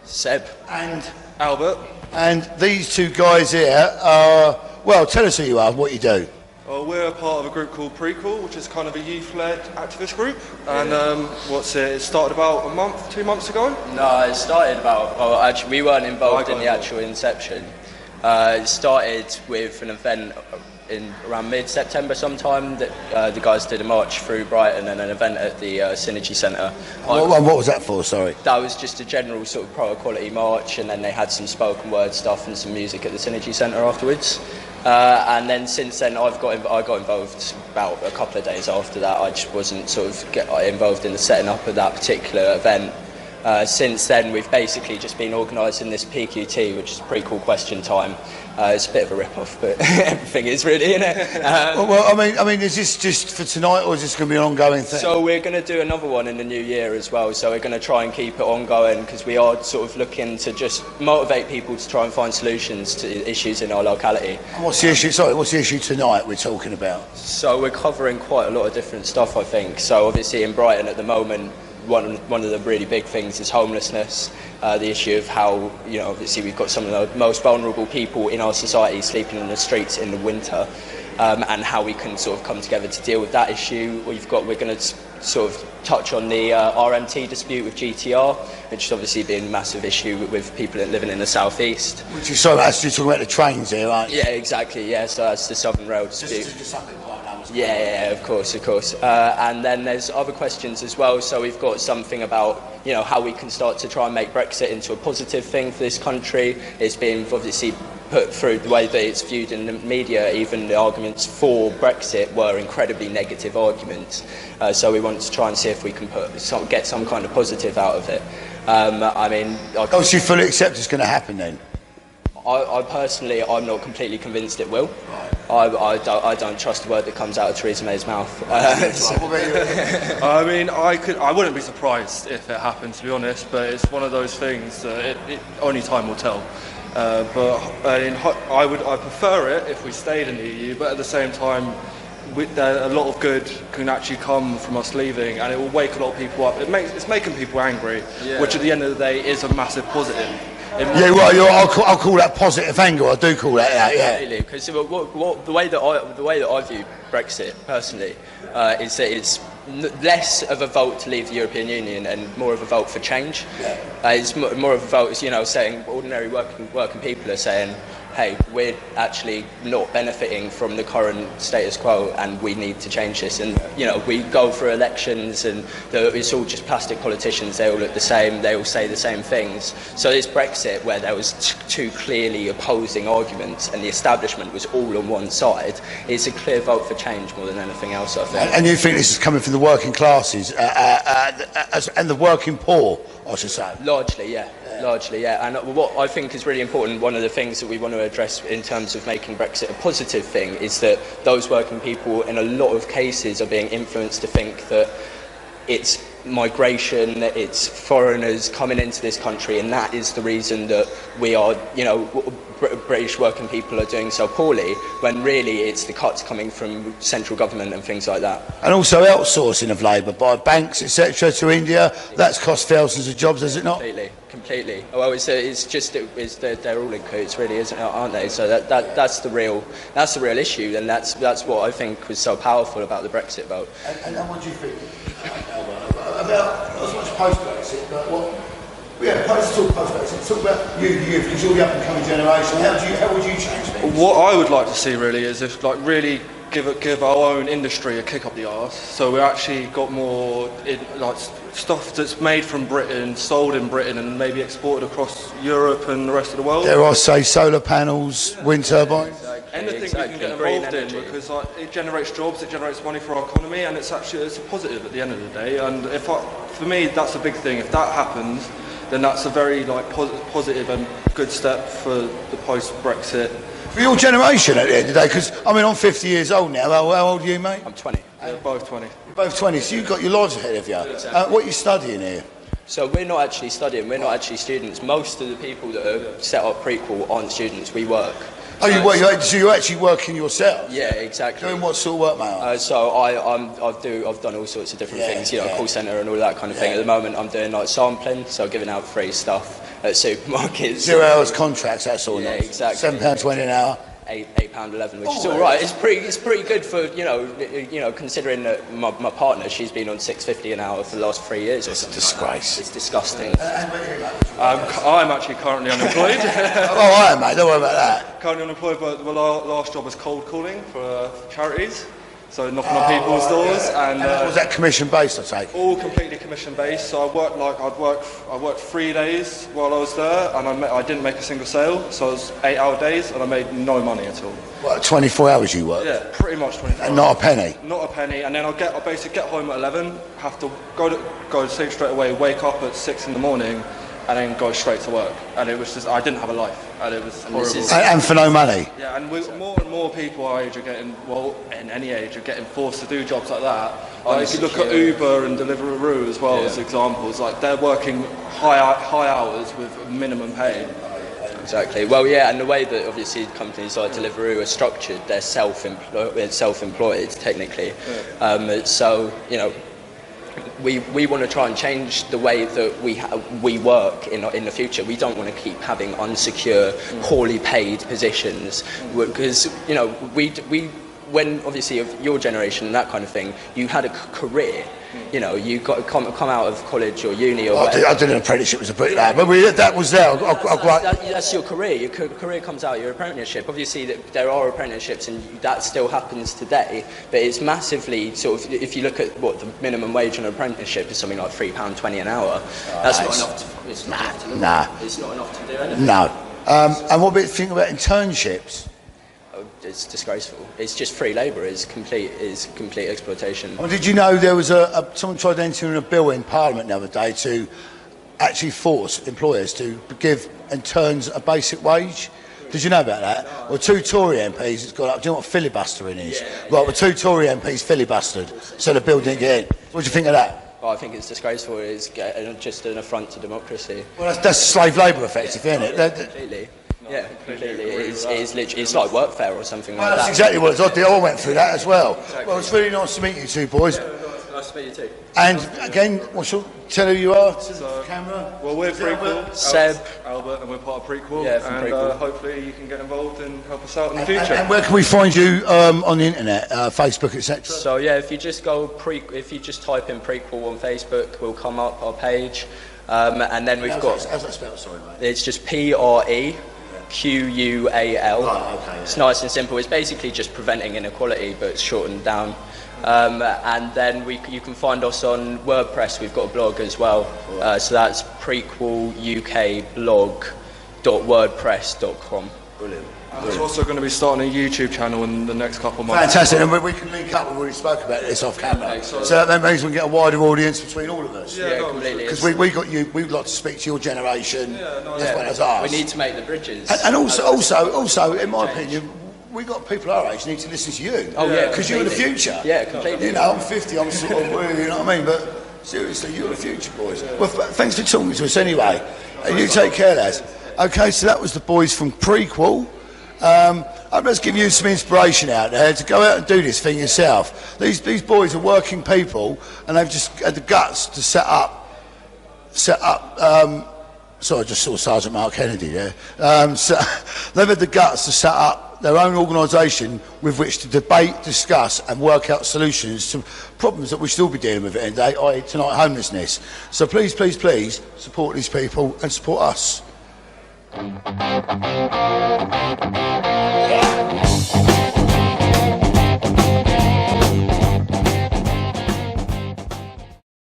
Seb. And Albert. And these two guys here are, well, tell us who you are and what you do. Well, we're a part of a group called Qual, which is kind of a youth-led activist group. And it started about 2 months ago? No, it started actually we weren't involved in the actual inception. It started with an event in around mid-September sometime that the guys did a march through Brighton and an event at the Synergy Centre. What was that for, sorry? That was just a general sort of pro-equality march, and then they had some spoken word stuff and some music at the Synergy Centre afterwards. And then since then I got involved about a couple of days after that. I just wasn't sort of involved in the setting up of that particular event. Since then we've basically just been organising this PQT, which is pre-call question time. It's a bit of a rip-off, but everything is really, isn't it? I mean, is this just for tonight, or is this going to be an ongoing thing? So we're going to do another one in the new year as well. So we're going to try and keep it ongoing, because we are sort of looking to just motivate people to try and find solutions to issues in our locality. And what's the issue? Sorry, what's the issue tonight we're talking about? So we're covering quite a lot of different stuff, I think. So obviously in Brighton at the moment, one of the really big things is homelessness, the issue of how, obviously we've got some of the most vulnerable people in our society sleeping in the streets in the winter, and how we can sort of come together to deal with that issue. We're going to sort of touch on the RMT dispute with GTR, which has obviously been a massive issue with people living in the southeast. Which is so actually talking about the trains here, aren't you? Yeah, exactly, yeah, so that's the Southern Rail dispute. Yeah, of course. And then there's other questions as well. So we've got something about, how we can start to try and make Brexit into a positive thing for this country. It's been obviously put through the way that it's viewed in the media. Even the arguments for Brexit were incredibly negative arguments. So we want to try and see if we can get some kind of positive out of it. So you fully accept it's going to happen then? I personally, I'm not completely convinced it will. I don't trust the word that comes out of Theresa May's mouth. I mean, I wouldn't be surprised if it happened, to be honest. But it's one of those things that only time will tell. I prefer it if we stayed in the EU. But at the same time, a lot of good can actually come from us leaving, and it will wake a lot of people up. It's making people angry, which at the end of the day is a massive positive. I'll call that positive anger. I do call that out. Yeah, completely. Because the way that I view Brexit personally is that it's less of a vote to leave the European Union and more of a vote for change. It's more of a vote, saying ordinary working people are saying, hey, we're actually not benefiting from the current status quo and we need to change this. And, we go for elections and it's all just plastic politicians. They all look the same. They all say the same things. So this Brexit, where there was two clearly opposing arguments and the establishment was all on one side, it's a clear vote for change more than anything else, I think. And you think this is coming from the working classes and the working poor, I should say? Largely, yeah. And what I think is really important, one of the things that we want to address in terms of making Brexit a positive thing, is that those working people in a lot of cases are being influenced to think that it's migration, it's foreigners coming into this country, and that is the reason that we are, British working people are doing so poorly, when really it's the cuts coming from central government and things like that. And also outsourcing of labour by banks, etc., to India. That's cost thousands of jobs, has it not? Completely. Well, they're all in cahoots, really, aren't they? So that's the real issue, and that's what I think was so powerful about the Brexit vote. And what do you think about not as much post-Brexit, but post-Brexit? Talk about you, because you're the up-and-coming generation. How would you change things? What I would like to see really is if really give our own industry a kick up the arse. So we actually got more stuff that's made from Britain, sold in Britain, and maybe exported across Europe and the rest of the world. There are, say, solar panels, wind turbines. Anything we can get involved in, because it generates jobs, it generates money for our economy, and it's a positive at the end of the day. And for me, that's a big thing. If that happens, then that's a very positive and good step for the post-Brexit. For your generation at the end of the day, because I'm 50 years old now. How old are you, mate? I'm 20. Both 20. You're both 20, so you've got your lives ahead of you. Exactly. What are you studying here? So we're not actually studying, we're not actually students. Most of the people that have set up Prequel aren't students, we work. Oh, so you're actually working yourself? Yeah, exactly. Doing what sort of work, mate? So I've done all sorts of different things, call centre and all that kind of thing. At the moment, I'm doing like sampling, so giving out free stuff at supermarkets. 0 hours contracts, that's all. Yeah, exactly. £7.20 an hour. £8.11, which is all right. It's pretty good for considering that my partner, she's been on £6.50 an hour for the last 3 years or something. It's a disgrace. Like it's disgusting. I'm actually currently unemployed. Oh, I am, mate. Don't worry about that. Currently unemployed, but my last job was cold calling for charities. So knocking on people's doors, and was that commission based? I take all completely commission based. So I worked 3 days while I was there, and I didn't make a single sale. So it was 8-hour days, and I made no money at all. What, 24 hours you worked? Yeah, pretty much 24. And not a penny. Not a penny, and then I basically get home at 11, have to go to sleep straight away, wake up at 6 in the morning, and then go straight to work. And it was just, I didn't have a life, and it was horrible. And for no money? Yeah, and more and more people our age are getting, well, in any age, are getting forced to do jobs like that. Like if you look at Uber and Deliveroo as well as examples, like they're working high hours with minimum pay. Exactly. Well, yeah, and the way that obviously companies like Deliveroo are structured, they're self-employed technically. Yeah. So, we want to try and change the way that we work in the future. We don't want to keep having unsecure, poorly paid positions, because when obviously of your generation and that kind of thing, you had a career. You got to come out of college or uni or whatever. I did an apprenticeship as a bricklayer, but that was there. That's your career. Your career comes out of your apprenticeship. Obviously, there are apprenticeships, and that still happens today. But it's massively sort of. If you look at what the minimum wage on an apprenticeship is, something like £3.20 an hour. That's not enough. It's not enough to do anything. No. And what do you think about internships? It's disgraceful. It's just free labour. It's complete exploitation. Well, did you know there was someone tried to enter in a bill in Parliament the other day to actually force employers to give interns a basic wage? Did you know about that? No. Well, 2 Tory MPs, it's got up. Do you know what filibustering is? Well, 2 Tory MPs filibustered, so the bill didn't get in. What do you think of that? Well, I think it's disgraceful. It's just an affront to democracy. Well, that's slave labour effective, isn't it? Completely. Yeah, completely. It's like workfare or something like that. That's exactly what it's like. They all went through that as well. Exactly. Well, it's really nice to meet you two boys. Yeah, nice to meet you too. And again, tell who you are to the camera. Well, we're Prequel. Seb. Albert, and we're part of Prequel. Yeah, from Prequel. Hopefully you can get involved and help us out in the future. And where can we find you on the internet, Facebook, etc.? So yeah, if you just type in Prequel on Facebook, we'll come up our page, and then we've got. How's that spelled? Sorry, mate. It's just PREQUAL. Oh, okay. It's nice and simple. It's basically just preventing inequality, but it's shortened down. And then you can find us on WordPress. We've got a blog as well. So that's prequelukblog.wordpress.com. Brilliant. And we're also going to be starting a YouTube channel in the next couple of months. Fantastic, and we can link up. We already spoke about this off camera. So that means we can get a wider audience between all of us. Yeah, completely. Because we got you. We'd like to speak to your generation as well as ours. We need to make the bridges. And also, in my opinion, we got people our age need to listen to you. Oh yeah, because you're the future. Yeah, completely. I'm 50. I'm sort of, you know what I mean? But seriously, you're the future, boys. Well, thanks for talking to us anyway. You take care, lads. Okay, so that was the boys from Prequel. I'd just give you some inspiration out there to go out and do this thing yourself. These boys are working people, and they've just had the guts to set up. Sorry, I just saw Sergeant Mark Kennedy there. So they've had the guts to set up their own organisation with which to debate, discuss, and work out solutions to problems that we should all be dealing with at the end of the day, i.e. tonight homelessness. So please, please, please support these people and support us. Yeah.